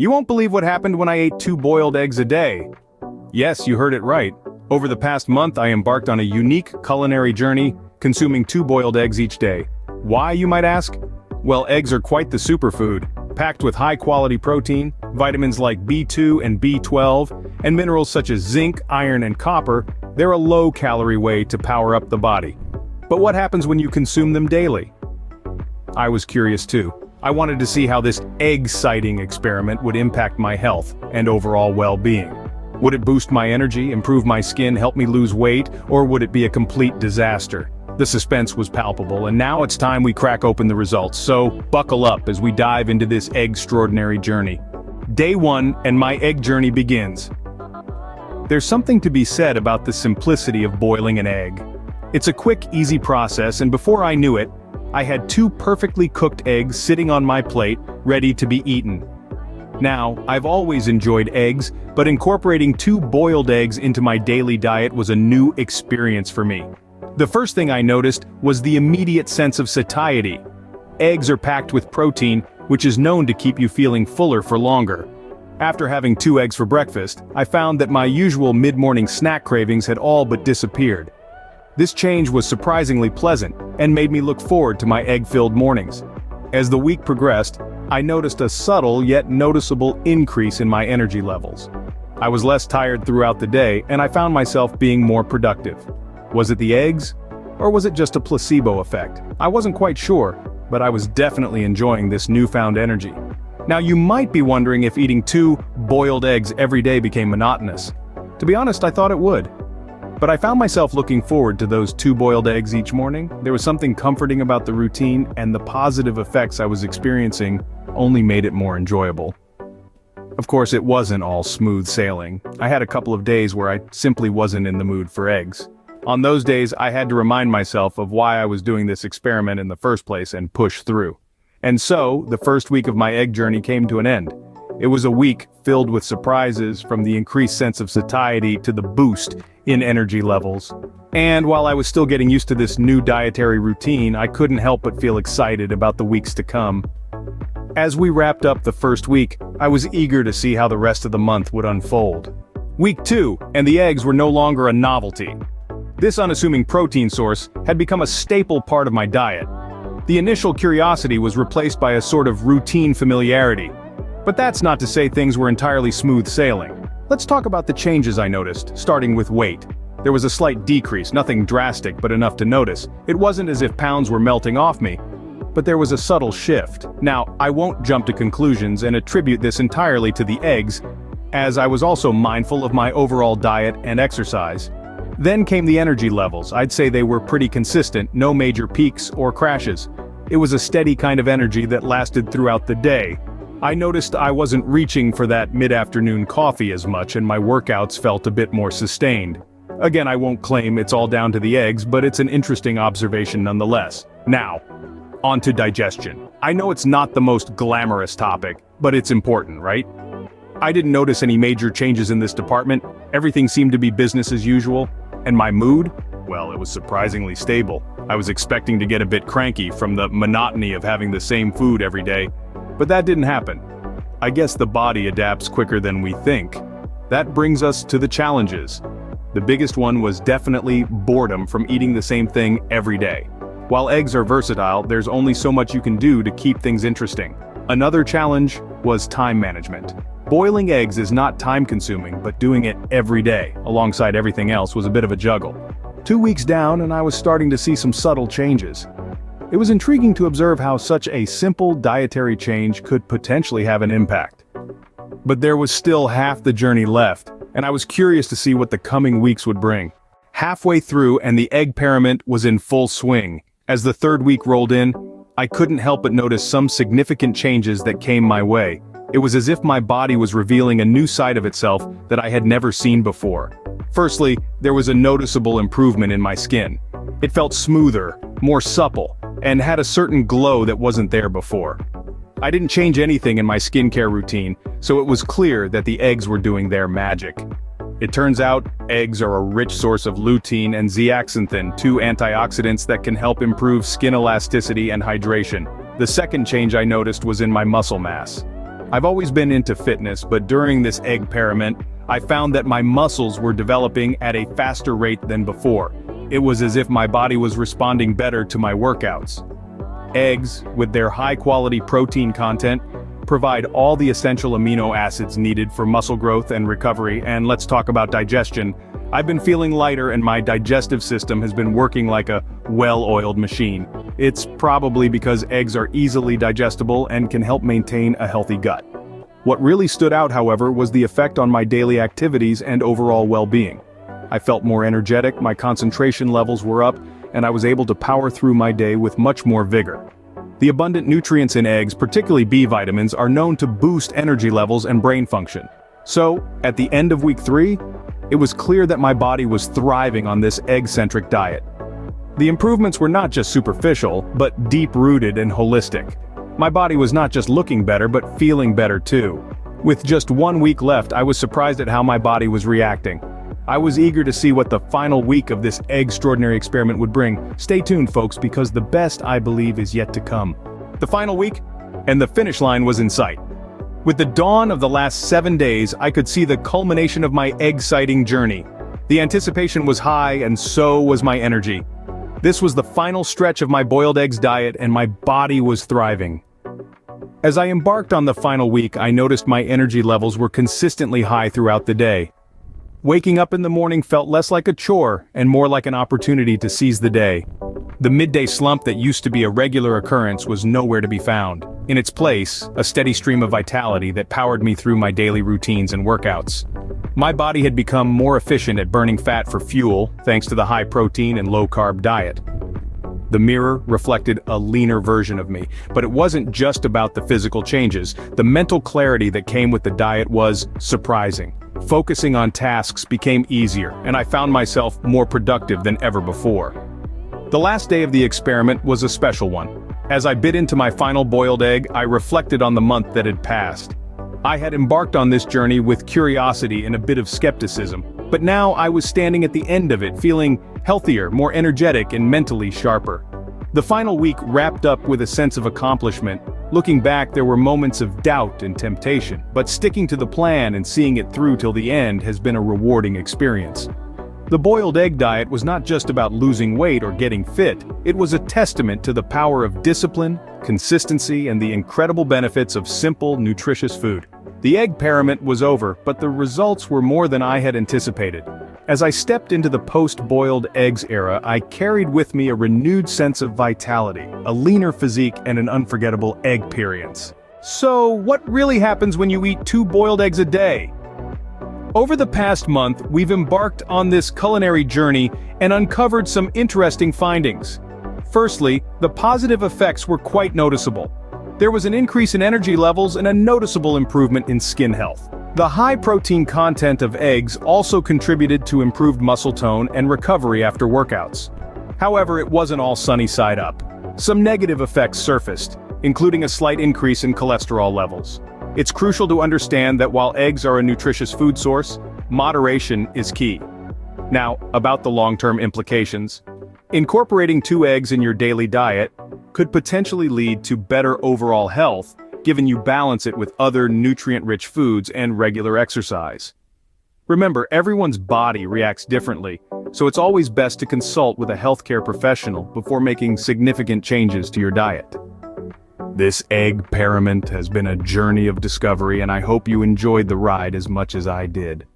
You won't believe what happened when I ate 2 boiled eggs a day. Yes, you heard it right. Over the past month I embarked on a unique culinary journey, consuming 2 boiled eggs each day. Why, you might ask? Well, eggs are quite the superfood, packed with high-quality protein, vitamins like B2 and B12, and minerals such as zinc, iron, and copper. They're a low-calorie way to power up the body. But what happens when you consume them daily? I was curious too. I wanted to see how this egg-citing experiment would impact my health and overall well-being. Would it boost my energy, improve my skin, help me lose weight, or would it be a complete disaster? The suspense was palpable, and now it's time we crack open the results, so buckle up as we dive into this egg-extraordinary journey. Day 1, and my egg journey begins. There's something to be said about the simplicity of boiling an egg. It's a quick, easy process, and before I knew it, I had 2 perfectly cooked eggs sitting on my plate, ready to be eaten. Now, I've always enjoyed eggs, but incorporating 2 boiled eggs into my daily diet was a new experience for me. The first thing I noticed was the immediate sense of satiety. Eggs are packed with protein, which is known to keep you feeling fuller for longer. After having 2 eggs for breakfast, I found that my usual mid-morning snack cravings had all but disappeared. This change was surprisingly pleasant, and made me look forward to my egg-filled mornings. As the week progressed, I noticed a subtle yet noticeable increase in my energy levels. I was less tired throughout the day, and I found myself being more productive. Was it the eggs? Or was it just a placebo effect? I wasn't quite sure, but I was definitely enjoying this newfound energy. Now you might be wondering if eating 2 boiled eggs every day became monotonous. To be honest, I thought it would. But I found myself looking forward to those 2 boiled eggs each morning. There was something comforting about the routine, and the positive effects I was experiencing only made it more enjoyable. Of course, it wasn't all smooth sailing. I had a couple of days where I simply wasn't in the mood for eggs. On those days, I had to remind myself of why I was doing this experiment in the first place and push through. And so, the first week of my egg journey came to an end. It was a week filled with surprises, from the increased sense of satiety to the boost in energy levels. And while I was still getting used to this new dietary routine, I couldn't help but feel excited about the weeks to come. As we wrapped up the first week, I was eager to see how the rest of the month would unfold. Week 2, and the eggs were no longer a novelty. This unassuming protein source had become a staple part of my diet. The initial curiosity was replaced by a sort of routine familiarity. But that's not to say things were entirely smooth sailing. Let's talk about the changes I noticed, starting with weight. There was a slight decrease, nothing drastic but enough to notice. It wasn't as if pounds were melting off me, but there was a subtle shift. Now, I won't jump to conclusions and attribute this entirely to the eggs, as I was also mindful of my overall diet and exercise. Then came the energy levels. I'd say they were pretty consistent, no major peaks or crashes. It was a steady kind of energy that lasted throughout the day. I noticed I wasn't reaching for that mid-afternoon coffee as much, and my workouts felt a bit more sustained. Again, I won't claim it's all down to the eggs, but it's an interesting observation nonetheless. Now, on to digestion. I know it's not the most glamorous topic, but it's important, right? I didn't notice any major changes in this department. Everything seemed to be business as usual. And my mood? Well, it was surprisingly stable. I was expecting to get a bit cranky from the monotony of having the same food every day, but that didn't happen. I guess the body adapts quicker than we think. That brings us to the challenges. The biggest one was definitely boredom from eating the same thing every day. While eggs are versatile, there's only so much you can do to keep things interesting. Another challenge was time management. Boiling eggs is not time-consuming, but doing it every day, alongside everything else, was a bit of a juggle. 2 weeks down, and I was starting to see some subtle changes. It was intriguing to observe how such a simple dietary change could potentially have an impact. But there was still half the journey left, and I was curious to see what the coming weeks would bring. Halfway through, and the egg experiment was in full swing. As the 3rd week rolled in, I couldn't help but notice some significant changes that came my way. It was as if my body was revealing a new side of itself that I had never seen before. Firstly, there was a noticeable improvement in my skin. It felt smoother, more supple, and had a certain glow that wasn't there before. I didn't change anything in my skincare routine, so it was clear that the eggs were doing their magic. It turns out, eggs are a rich source of lutein and zeaxanthin, 2 antioxidants that can help improve skin elasticity and hydration. The second change I noticed was in my muscle mass. I've always been into fitness, but during this experiment, I found that my muscles were developing at a faster rate than before. It was as if my body was responding better to my workouts. Eggs, with their high-quality protein content, provide all the essential amino acids needed for muscle growth and recovery, and let's talk about digestion. I've been feeling lighter and my digestive system has been working like a well-oiled machine. It's probably because eggs are easily digestible and can help maintain a healthy gut. What really stood out, however, was the effect on my daily activities and overall well-being. I felt more energetic, my concentration levels were up, and I was able to power through my day with much more vigor. The abundant nutrients in eggs, particularly B vitamins, are known to boost energy levels and brain function. So, at the end of week 3, it was clear that my body was thriving on this egg-centric diet. The improvements were not just superficial, but deep-rooted and holistic. My body was not just looking better, but feeling better too. With just 1 week left, I was surprised at how my body was reacting. I was eager to see what the final week of this extraordinary experiment would bring. Stay tuned, folks, because the best, I believe, is yet to come. The final week, and the finish line was in sight. With the dawn of the last 7 days, I could see the culmination of my egg-citing journey. The anticipation was high, and so was my energy. This was the final stretch of my boiled eggs diet, and my body was thriving. As I embarked on the final week, I noticed my energy levels were consistently high throughout the day. Waking up in the morning felt less like a chore and more like an opportunity to seize the day. The midday slump that used to be a regular occurrence was nowhere to be found. In its place, a steady stream of vitality that powered me through my daily routines and workouts. My body had become more efficient at burning fat for fuel, thanks to the high-protein and low-carb diet. The mirror reflected a leaner version of me, but it wasn't just about the physical changes. The mental clarity that came with the diet was surprising. Focusing on tasks became easier, and I found myself more productive than ever before. The last day of the experiment was a special one. As I bit into my final boiled egg, I reflected on the month that had passed. I had embarked on this journey with curiosity and a bit of skepticism, but now I was standing at the end of it, feeling healthier, more energetic, and mentally sharper. The final week wrapped up with a sense of accomplishment. Looking back, there were moments of doubt and temptation, but sticking to the plan and seeing it through till the end has been a rewarding experience. The boiled egg diet was not just about losing weight or getting fit, it was a testament to the power of discipline, consistency, and the incredible benefits of simple, nutritious food. The experiment was over, but the results were more than I had anticipated. As I stepped into the post-boiled eggs era, I carried with me a renewed sense of vitality, a leaner physique, and an unforgettable egg-perience. So, what really happens when you eat 2 boiled eggs a day? Over the past month, we've embarked on this culinary journey and uncovered some interesting findings. Firstly, the positive effects were quite noticeable. There was an increase in energy levels and a noticeable improvement in skin health. The high protein content of eggs also contributed to improved muscle tone and recovery after workouts. However, it wasn't all sunny side up. Some negative effects surfaced, including a slight increase in cholesterol levels. It's crucial to understand that while eggs are a nutritious food source, moderation is key. Now, about the long-term implications. Incorporating 2 eggs in your daily diet could potentially lead to better overall health, given you balance it with other nutrient-rich foods and regular exercise. Remember, everyone's body reacts differently, so it's always best to consult with a healthcare professional before making significant changes to your diet. This egg-periment has been a journey of discovery, and I hope you enjoyed the ride as much as I did.